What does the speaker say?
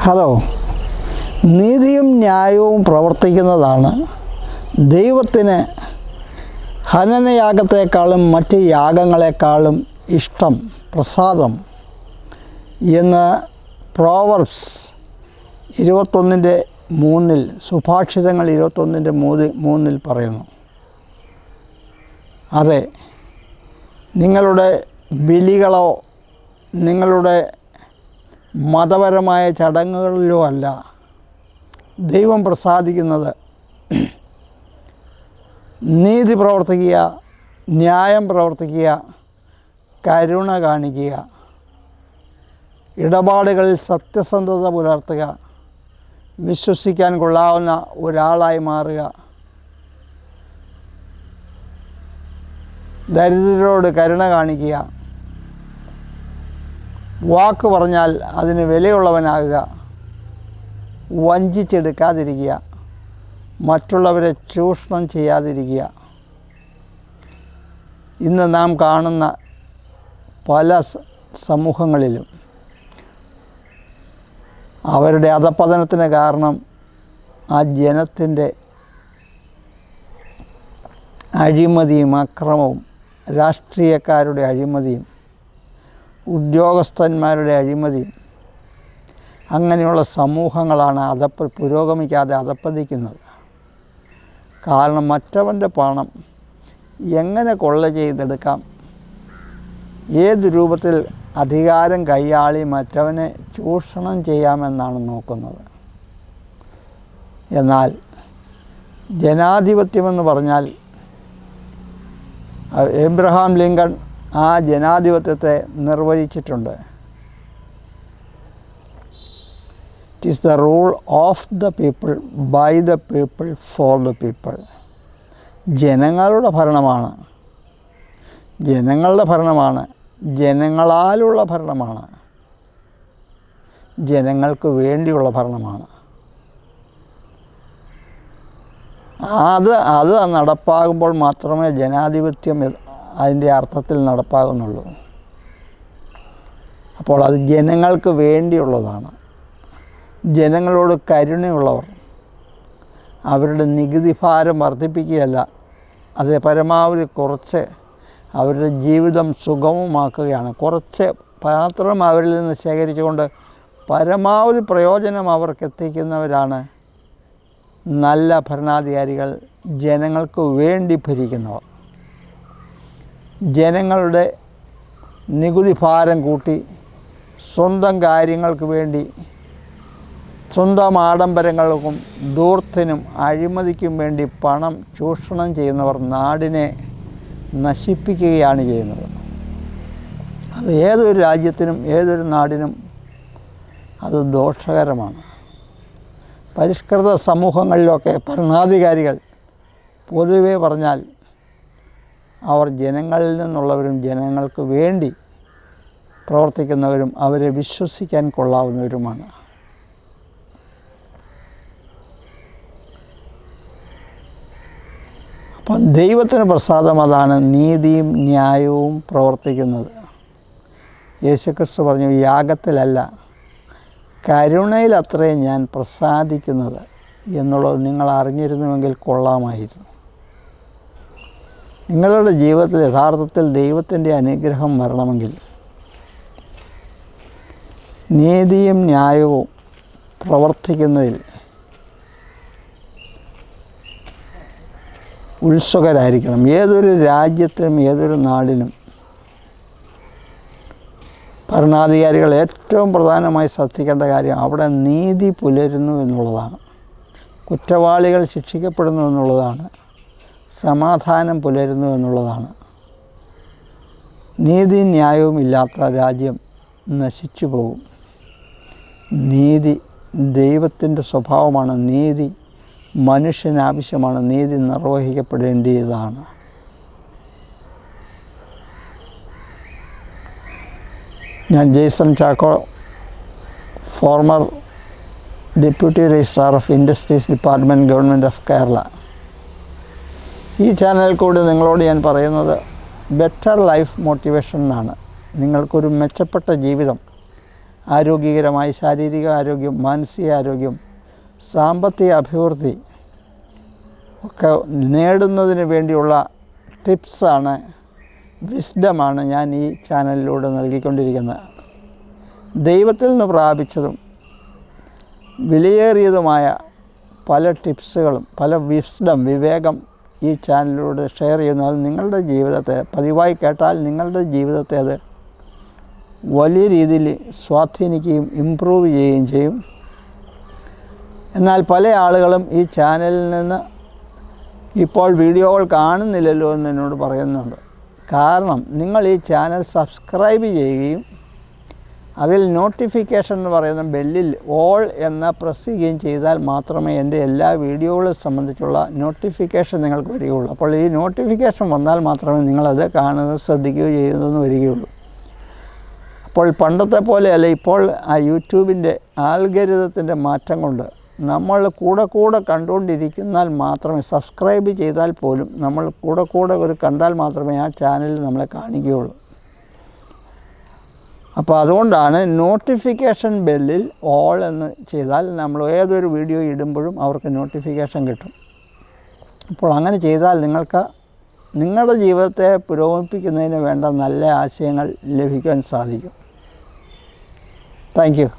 Hello, നീതിയും ന്യായവും പ്രവർത്തിക്കുന്നതാണ് ദൈവത്തിന് ഹനനയാഗത്തെക്കാളും മറ്റ് യാഗങ്ങളെക്കാളും ഇഷ്ടം, പ്രസാദം എന്ന് പ്രോവർബ്സ് 21:3 സുഭാഷിതങ്ങൾ 21:3 പറയുന്നു. അതെ, നിങ്ങളുടെ ബലികളോ നിങ്ങളുടെ മതപരമായ ചടങ്ങുകളിലോ അല്ല ദൈവം പ്രസാദിക്കുന്നത്. നീതി പ്രവർത്തിക്കുക, ന്യായം പ്രവർത്തിക്കുക, കരുണ കാണിക്കുക, ഇടപാടുകളിൽ സത്യസന്ധത പുലർത്തുക, വിശ്വസിക്കാൻ കൊള്ളാവുന്ന ഒരാളായി മാറുക, ദരിദ്രരോട് കരുണ കാണിക്കുക, വാക്ക് പറഞ്ഞാൽ അതിന് വിലയുള്ളവനാകുക, വഞ്ചിച്ചെടുക്കാതിരിക്കുക, മറ്റുള്ളവരെ ചൂഷണം ചെയ്യാതിരിക്കുക. ഇന്ന് നാം കാണുന്ന പല സമൂഹങ്ങളിലും അവരുടെ അധപ്പതനത്തിന് കാരണം ആ ജനത്തിൻ്റെ അഴിമതിയും അക്രമവും, രാഷ്ട്രീയക്കാരുടെ അഴിമതിയും, ഉദ്യോഗസ്ഥന്മാരുടെ അഴിമതിയും, അങ്ങനെയുള്ള സമൂഹങ്ങളാണ് പുരോഗമിക്കാതെ അധപ്പതിക്കുന്നത്. കാരണം മറ്റവൻ്റെ പണം എങ്ങനെ കൊള്ള ചെയ്തെടുക്കാം, ഏത് രൂപത്തിൽ അധികാരം കൈയാളി മറ്റവനെ ചൂഷണം ചെയ്യാമെന്നാണ് നോക്കുന്നത്. എന്നാൽ ജനാധിപത്യമെന്ന് പറഞ്ഞാൽ എബ്രഹാം ലിങ്കൺ ആ ജനാധിപത്യത്തെ നിർവചിച്ചിട്ടുണ്ട്. It is the rule of the people, by the people, for the people. ജനങ്ങളുടെ ഭരണമാണ്, ജനങ്ങളുടെ ഭരണമാണ്, ജനങ്ങളാലുള്ള ഭരണമാണ്, ജനങ്ങൾക്ക് വേണ്ടിയുള്ള ഭരണമാണ്. അത് നടപ്പാകുമ്പോൾ മാത്രമേ ജനാധിപത്യം അതിൻ്റെ അർത്ഥത്തിൽ നടപ്പാകുന്നുള്ളൂ. അപ്പോൾ അത് ജനങ്ങൾക്ക് വേണ്ടിയുള്ളതാണ്. ജനങ്ങളോട് കരുണയുള്ളവർ അവരുടെ നികുതി ഭാരം വർദ്ധിപ്പിക്കുകയല്ല, അത് പരമാവധി കുറച്ച് അവരുടെ ജീവിതം സുഗമമാക്കുകയാണ്. കുറച്ച് മാത്രം അവരിൽ നിന്ന് ശേഖരിച്ചുകൊണ്ട് പരമാവധി പ്രയോജനം അവർക്ക് എത്തിക്കുന്നവരാണ് നല്ല ഭരണാധികാരികൾ, ജനങ്ങൾക്ക് വേണ്ടി ഭരിക്കുന്നവർ. ജനങ്ങളുടെ നികുതി ഭാരം കൂട്ടി സ്വന്തം കാര്യങ്ങൾക്ക് വേണ്ടി, സ്വന്തം ആഡംബരങ്ങൾക്കും ധൂർത്തിനും അഴിമതിക്കും വേണ്ടി പണം ചൂഷണം ചെയ്യുന്നവർ നാടിനെ നശിപ്പിക്കുകയാണ് ചെയ്യുന്നത്. അത് ഏതൊരു രാജ്യത്തിനും ഏതൊരു നാടിനും അത് ദോഷകരമാണ്. പരിഷ്കൃത സമൂഹങ്ങളിലൊക്കെ ഭരണാധികാരികൾ പൊതുവെ പറഞ്ഞാൽ അവർ ജനങ്ങളിൽ നിന്നുള്ളവരും ജനങ്ങൾക്ക് വേണ്ടി പ്രവർത്തിക്കുന്നവരും അവരെ വിശ്വസിക്കാൻ കൊള്ളാവുന്നവരുമാണ്. അപ്പം ദൈവത്തിന് പ്രസാദം അതാണ്, നീതിയും ന്യായവും പ്രവർത്തിക്കുന്നത്. യേശുക്രിസ്തു പറഞ്ഞു, യാഗത്തിലല്ല കരുണയിലത്രേ ഞാൻ പ്രസാദിക്കുന്നത് എന്നുള്ളത് നിങ്ങൾ അറിഞ്ഞിരുന്നുവെങ്കിൽ കൊള്ളാമായിരുന്നു. നിങ്ങളുടെ ജീവിതത്തിൽ യഥാർത്ഥത്തിൽ ദൈവത്തിൻ്റെ അനുഗ്രഹം വരണമെങ്കിൽ നീതിയും ന്യായവും പ്രവർത്തിക്കുന്നതിൽ ഉത്സുകരായിരിക്കണം. ഏതൊരു രാജ്യത്തിനും ഏതൊരു നാടിനും ഭരണാധികാരികൾ ഏറ്റവും പ്രധാനമായി ശ്രദ്ധിക്കേണ്ട കാര്യം അവിടെ നീതി പുലരുന്നു എന്നുള്ളതാണ്, കുറ്റവാളികൾ ശിക്ഷിക്കപ്പെടുന്നു എന്നുള്ളതാണ്, സമാധാനം പുലരുന്നു എന്നുള്ളതാണ്. നീതി ന്യായവും ഇല്ലാത്ത രാജ്യം നശിച്ചു പോകും. നീതി ദൈവത്തിൻ്റെ സ്വഭാവമാണ്, നീതി മനുഷ്യന് ആവശ്യമാണ്, നീതി നിർവഹിക്കപ്പെടേണ്ടതാണ്. ഞാൻ Jaison Chacko, former deputy registrar of industries department, government of Kerala. ഈ ചാനലിൽ കൂടി നിങ്ങളോട് ഞാൻ പറയുന്നത് ബെറ്റർ ലൈഫ് മോട്ടിവേഷൻ എന്നാണ്. നിങ്ങൾക്കൊരു മെച്ചപ്പെട്ട ജീവിതം, ആരോഗ്യകരമായ ശാരീരിക ആരോഗ്യം, മാനസിക ആരോഗ്യം, സാമ്പത്തിക അഭിവൃദ്ധി ഒക്കെ നേടുന്നതിന് വേണ്ടിയുള്ള ടിപ്സാണ്, വിസ്ഡമാണ് ഞാൻ ഈ ചാനലിലൂടെ നൽകിക്കൊണ്ടിരിക്കുന്നത്. ദൈവത്തിൽ നിന്ന് പ്രാപിച്ചതും വിലയേറിയതുമായ പല ടിപ്സുകളും, പല വിവേകം ഈ ചാനലിലൂടെ ഷെയർ ചെയ്യുന്നു. അത് നിങ്ങളുടെ ജീവിതത്തെ പതിവായി കേട്ടാൽ നിങ്ങളുടെ ജീവിതത്തെ അത് വലിയ രീതിയിൽ സ്വാധീനിക്കുകയും ഇമ്പ്രൂവ് ചെയ്യുകയും ചെയ്യും. എന്നാൽ പല ആളുകളും ഈ ചാനലിൽ നിന്ന് ഇപ്പോൾ വീഡിയോകൾ കാണുന്നില്ലല്ലോ എന്ന് എന്നോട് പറയുന്നുണ്ട്. കാരണം നിങ്ങൾ ഈ ചാനൽ സബ്സ്ക്രൈബ് ചെയ്യുകയും അതിൽ നോട്ടിഫിക്കേഷൻ എന്ന് പറയുന്ന ബെല്ലിൽ ഓൾ എന്ന പ്രസ് ചെയ്യുകയും ചെയ്താൽ മാത്രമേ എൻ്റെ എല്ലാ വീഡിയോകളെ സംബന്ധിച്ചുള്ള നോട്ടിഫിക്കേഷൻ നിങ്ങൾക്ക് വരികയുള്ളൂ. അപ്പോൾ ഈ നോട്ടിഫിക്കേഷൻ വന്നാൽ മാത്രമേ നിങ്ങളത് കാണുന്നത്, ശ്രദ്ധിക്കുകയോ ചെയ്യുന്നതെന്ന് വരികയുള്ളൂ. അപ്പോൾ പണ്ടത്തെ പോലെയല്ല, ഇപ്പോൾ ആ യൂട്യൂബിൻ്റെ ആൽഗരിതത്തിൻ്റെ മാറ്റം കൊണ്ട് നമ്മൾ കൂടെ കണ്ടുകൊണ്ടിരിക്കുന്നാൽ മാത്രമേ, സബ്സ്ക്രൈബ് ചെയ്താൽ പോലും നമ്മൾ കൂടെ ഒരു കണ്ടാൽ മാത്രമേ ആ ചാനൽ നമ്മളെ കാണിക്കുകയുള്ളൂ. അപ്പോൾ അതുകൊണ്ടാണ് നോട്ടിഫിക്കേഷൻ ബെല്ലിൽ ഓൾ എന്ന് ചെയ്താൽ നമ്മൾ ഏതൊരു വീഡിയോ ഇടുമ്പോഴും അവർക്ക് നോട്ടിഫിക്കേഷൻ കിട്ടും. അപ്പോൾ അങ്ങനെ ചെയ്താൽ നിങ്ങൾക്ക് നിങ്ങളുടെ ജീവിതത്തെ പുരോഗമിപ്പിക്കുന്നതിന് വേണ്ട നല്ല ആശയങ്ങൾ ലഭിക്കാൻ സാധിക്കും. Thank you.